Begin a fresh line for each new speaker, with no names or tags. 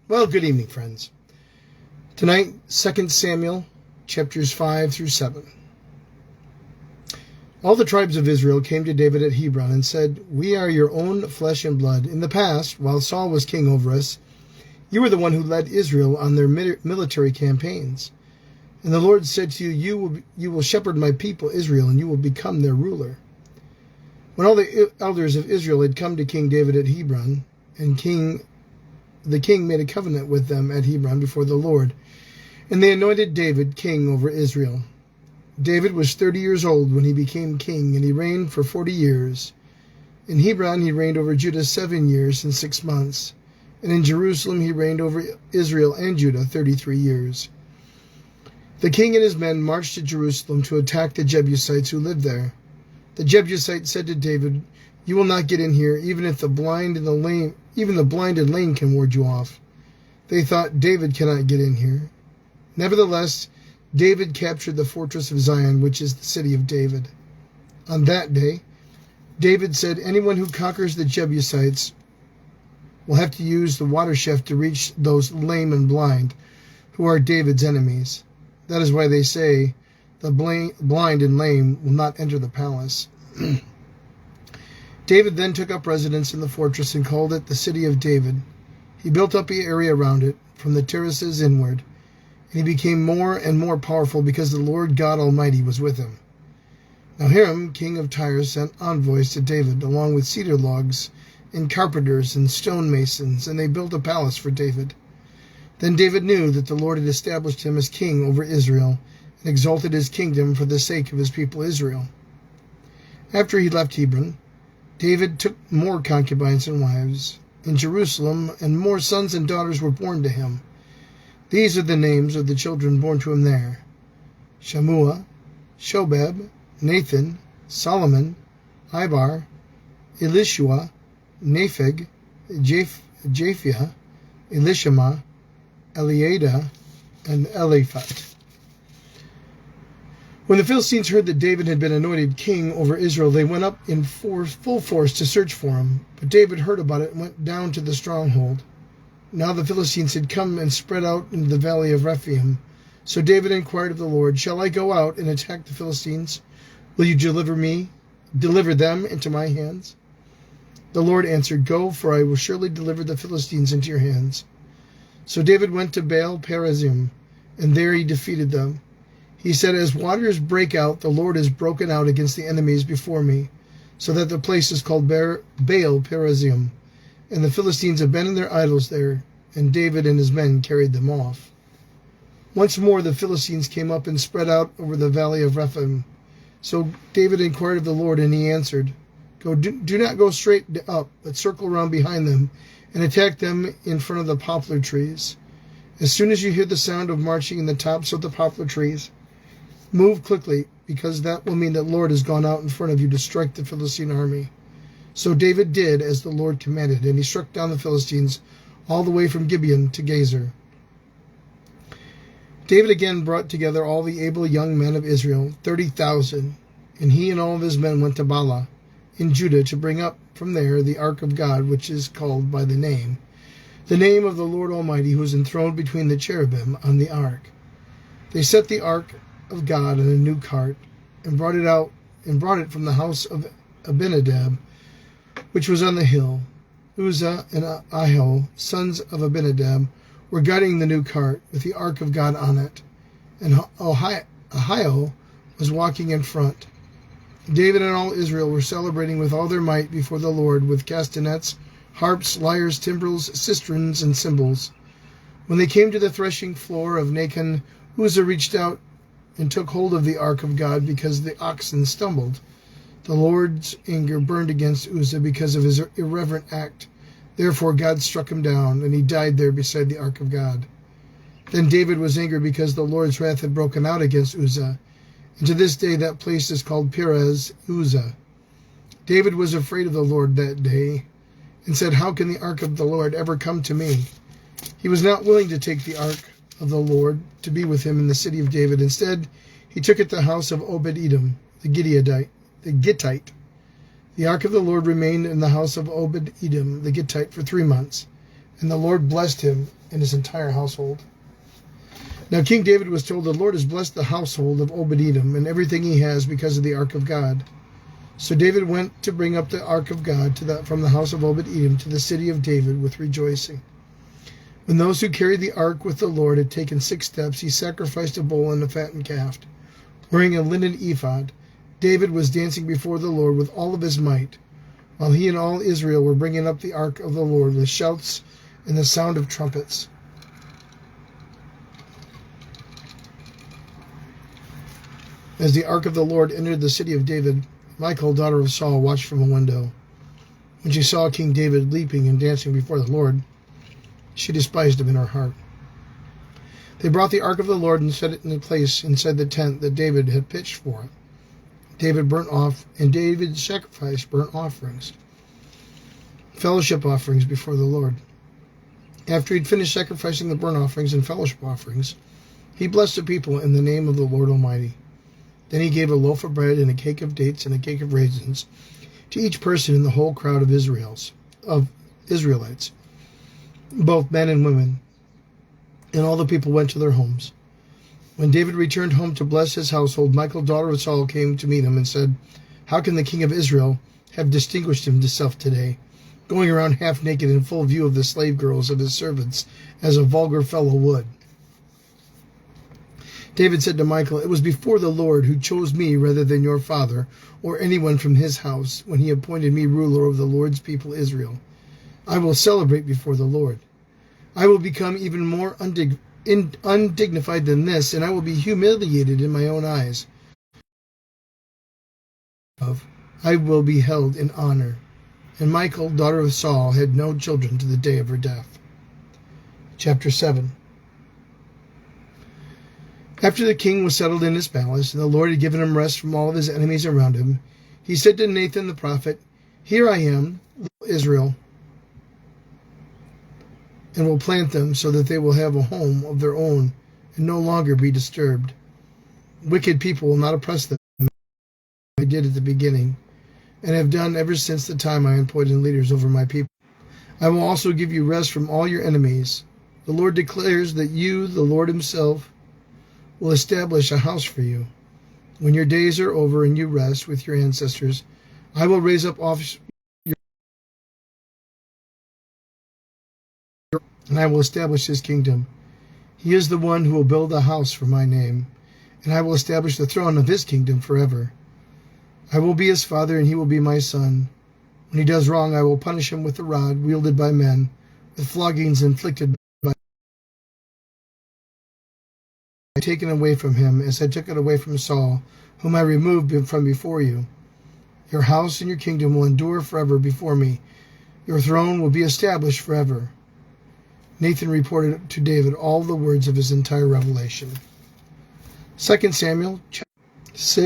Well, good evening, friends. Tonight, 2 Samuel, chapters 5 through 7. All the tribes of Israel came to David at Hebron and said, "We are your own flesh and blood. In the past, while Saul was king over us, you were the one who led Israel on their military campaigns. And the Lord said to you, you will shepherd my people Israel, and you will become their ruler." When all the elders of Israel had come to King David at Hebron, and the king made a covenant with them at Hebron before the Lord, and they anointed David king over Israel. David was 30 years old when he became king, and he reigned for 40 years. In Hebron he reigned over Judah 7 years and 6 months, and in Jerusalem he reigned over Israel and Judah 33 years. The king and his men marched to Jerusalem to attack the Jebusites who lived there. The Jebusites said to David, "You will not get in here, even if the blind and lame can ward you off." They thought, "David cannot get in here." Nevertheless, David captured the fortress of Zion, which is the city of David. On that day, David said, "Anyone who conquers the Jebusites will have to use the water shaft to reach those lame and blind, who are David's enemies." That is why they say, "The blind and lame will not enter the palace." David then took up residence in the fortress and called it the City of David. He built up the area around it, from the terraces inward, and he became more and more powerful because the Lord God Almighty was with him. Now Hiram, king of Tyre, sent envoys to David, along with cedar logs and carpenters and stonemasons, and they built a palace for David. Then David knew that the Lord had established him as king over Israel and exalted his kingdom for the sake of his people Israel. After he left Hebron, David took more concubines and wives in Jerusalem, and more sons and daughters were born to him. These are the names of the children born to him there: Shammua, Shobab, Nathan, Solomon, Ibar, Elishua, Nepheg, Japhia, Elishama, Eliada, and Eliphat. When the Philistines heard that David had been anointed king over Israel, they went up in full force to search for him. But David heard about it and went down to the stronghold. Now the Philistines had come and spread out into the valley of Rephaim. So David inquired of the Lord, "Shall I go out and attack the Philistines? Will you deliver them into my hands?" The Lord answered, "Go, for I will surely deliver the Philistines into your hands." So David went to Baal Perazim, and there he defeated them. He said, "As waters break out, the Lord has broken out against the enemies before me, so that the place is called Baal Perazim, and the Philistines abandoned their idols there, and David and his men carried them off." Once more the Philistines came up and spread out over the valley of Rephaim. So David inquired of the Lord, and he answered, Do not go straight up, but circle around behind them, and attack them in front of the poplar trees. As soon as you hear the sound of marching in the tops of the poplar trees, move quickly, because that will mean that the Lord has gone out in front of you to strike the Philistine army. So David did as the Lord commanded, and he struck down the Philistines all the way from Gibeon to Gezer. David again brought together all the able young men of Israel, 30,000, and he and all of his men went to Bala in Judah to bring up from there the ark of God, which is called by the name of the Lord Almighty, who is enthroned between the cherubim on the ark. They set the ark of God in a new cart, and brought it from the house of Abinadab, which was on the hill. Uzzah and Ahio, sons of Abinadab, were guiding the new cart with the ark of God on it, and Ahio was walking in front. David and all Israel were celebrating with all their might before the Lord with castanets, harps, lyres, timbrels, cisterns, and cymbals. When they came to the threshing floor of Nacon, Uzzah reached out and took hold of the ark of God because the oxen stumbled. The Lord's anger burned against Uzzah because of his irreverent act. Therefore God struck him down, and he died there beside the ark of God. Then David was angry because the Lord's wrath had broken out against Uzzah, and to this day that place is called Perez Uzzah. David was afraid of the Lord that day, and said, "How can the ark of the Lord ever come to me?" He was not willing to take the ark of the Lord to be with him in the city of David. Instead, he took it to the house of Obed-Edom, the Gittite. The ark of the Lord remained in the house of Obed-Edom, the Gittite, for 3 months. and the Lord blessed him and his entire household. Now King David was told, the Lord has blessed the household of Obed-Edom and everything he has because of the ark of God. So David went to bring up the ark of God from the house of Obed-Edom to the city of David with rejoicing. When those who carried the ark with the Lord had taken 6 steps, he sacrificed a bull and a fattened calf. Wearing a linen ephod, David was dancing before the Lord with all of his might, while he and all Israel were bringing up the ark of the Lord with shouts and the sound of trumpets. As the ark of the Lord entered the city of David, Michal, daughter of Saul, watched from a window. When she saw King David leaping and dancing before the Lord, she despised him in her heart. They brought the ark of the Lord and set it in a place inside the tent that David had pitched for it. David sacrificed burnt offerings, fellowship offerings before the Lord. After he'd finished sacrificing the burnt offerings and fellowship offerings, he blessed the people in the name of the Lord Almighty. Then he gave a loaf of bread and a cake of dates and a cake of raisins to each person in the whole crowd of Israelites, both men and women. And all the people went to their homes. When David returned home to bless his household, Michal, daughter of Saul, came to meet him and said, "How can the king of Israel have distinguished himself today, going around half naked in full view of the slave girls of his servants, as a vulgar fellow would?" David said to Michal, "It was before the Lord who chose me rather than your father or anyone from his house when he appointed me ruler over the Lord's people Israel. I will celebrate before the Lord. I will become even more undignified than this, and I will be humiliated in my own eyes. I will be held in honor." And Michal, daughter of Saul, had no children to the day of her death. Chapter 7. After the king was settled in his palace, and the Lord had given him rest from all of his enemies around him, he said to Nathan the prophet, "Here I am, Israel, and will plant them so that they will have a home of their own and no longer be disturbed. Wicked people will not oppress them as I did at the beginning, and have done ever since the time I appointed leaders over my people. I will also give you rest from all your enemies. The Lord declares that you, the Lord himself, will establish a house for you. When your days are over and you rest with your ancestors, I will raise up and I will establish his kingdom. He is the one who will build a house for my name, and I will establish the throne of his kingdom forever. I will be his father, and he will be my son. When he does wrong, I will punish him with the rod wielded by men, with floggings inflicted by taken away from him, as I took it away from Saul, whom I removed from before you. Your house and your kingdom will endure forever before me. Your throne will be established forever." Nathan reported to David all the words of his entire revelation. 2 Samuel chapter 6.